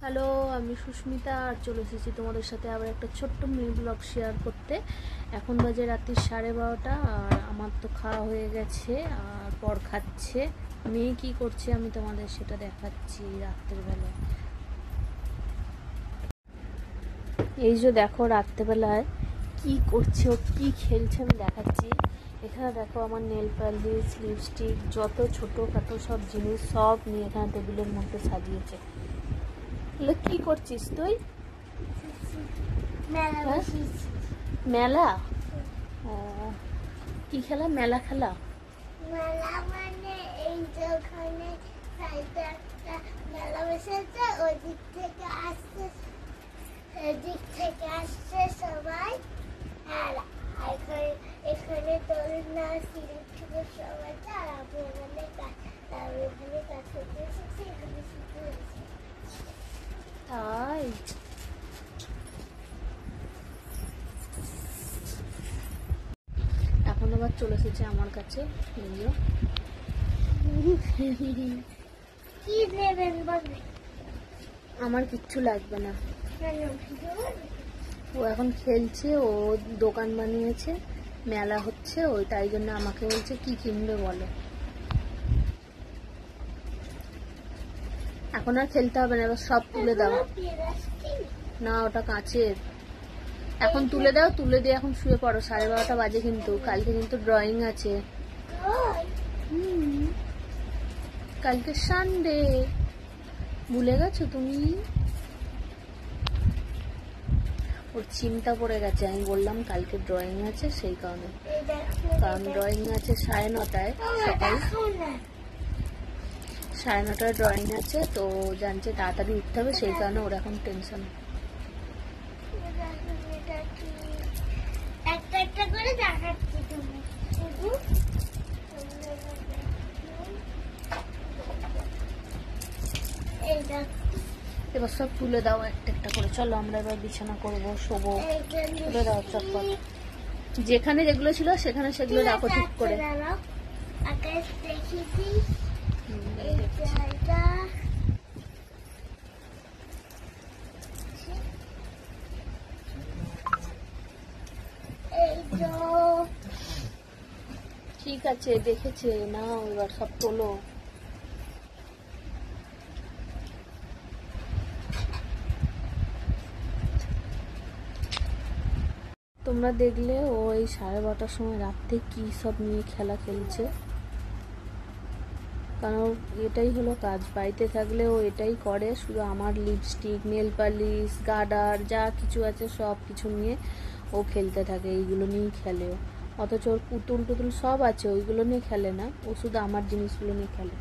Hello, আমি সুস্মিতা আর চলে এসেছি তোমাদের সাথে আবার একটা ছোট্ট মিনি ব্লগ শেয়ার করতে। এখন বাজে রাত্রি 12:30 আর আমার তো খাওয়া হয়ে গেছে আর পর খাচ্ছে। মেয়ে কি করছে আমি তোমাদের সেটা দেখাচ্ছি রাত্রেবেলা। এই যে দেখো রাত্রেবেলায় কি করছে, ও কি খেলছে আমি দেখাচ্ছি। এখানে দেখো আমার নেল পালিশ, লিপস্টিক, যত ছোটোখাটো সব জিনিস সব নিয়ে এখানে টেবিলের মধ্যে সাজিয়েছে। কি করছিস তুই? মেলা? কি খেলা? মেলা খেলা? মেলা মানে এই যেখানে সাইডে একটা মেলা বসেছে, ওই দিক থেকে আসছে, এদিক থেকে আসছে সবাই। আর এখানে দোলনা সিঁড়ি থেকে সবাই, আর আমি এখানে কাছে এসেছি, এখানে শুধু তাই এখন আবার চলে এসেছে আমার কাছে। কি নেবেন বলবে? আমার কিচ্ছু লাগবে না, ও এখন খেলছে, ও দোকান বানিয়েছে, মেলা হচ্ছে ওই, তাই জন্য আমাকে বলছে কি কিনবে বলো। এখন আর খেলতে হবে না, এবার সব তুলে দাও। না, ওটা কাঁচের। এখন তুলে দাও, তুলে দিয়ে এখন শুয়ে পড়ো। 12:30 বাজে কিন্তু, কালকে কিন্তু ড্রয়িং আছে। কালকে সানডে, ভুলে গেছো তুমি? ওর চিন্তা পড়ে গেছে, আমি বললাম কালকে ড্রয়িং আছে সেই কারণে। কারণ ড্রয়িং আছে 9:30 সকাল 9:30 ড্রয়িং আছে, তো জানছে তাড়াতাড়ি উঠতে হবে, সেই কারণে ওর এখন টেনশন। একটা একটা করে দেখাচ্ছি তুমি শুধু। এবার সব তুলে দাও একটা একটা করে। চলো আমরা এবার বিছানা করবো, শোবো। তুলে দাও চটপট, যেখানে যেগুলো ছিল সেখানে সেগুলো রাখো ঠিক করে। ঠিক আছে, দেখেছে না, এবার সব তোলো। তোমরা দেখলে ও এই 12:30টার সময় রাত্রে কি সব নিয়ে খেলা খেলছে। কারণ এটাই হলো কাজ, বাড়িতে থাকলে ও এটাই করে, শুধু আমার লিপস্টিক, নেল পালিশ, গার্ডার যা কিছু আছে সব কিছু নিয়ে ও খেলতে থাকে, এইগুলো নিয়েই খেলে ও। অথচ ওর পুতুল টুতুল সব আছে, ওইগুলো নিয়ে খেলে না, ও শুধু আমার জিনিসগুলো নিয়ে খেলে।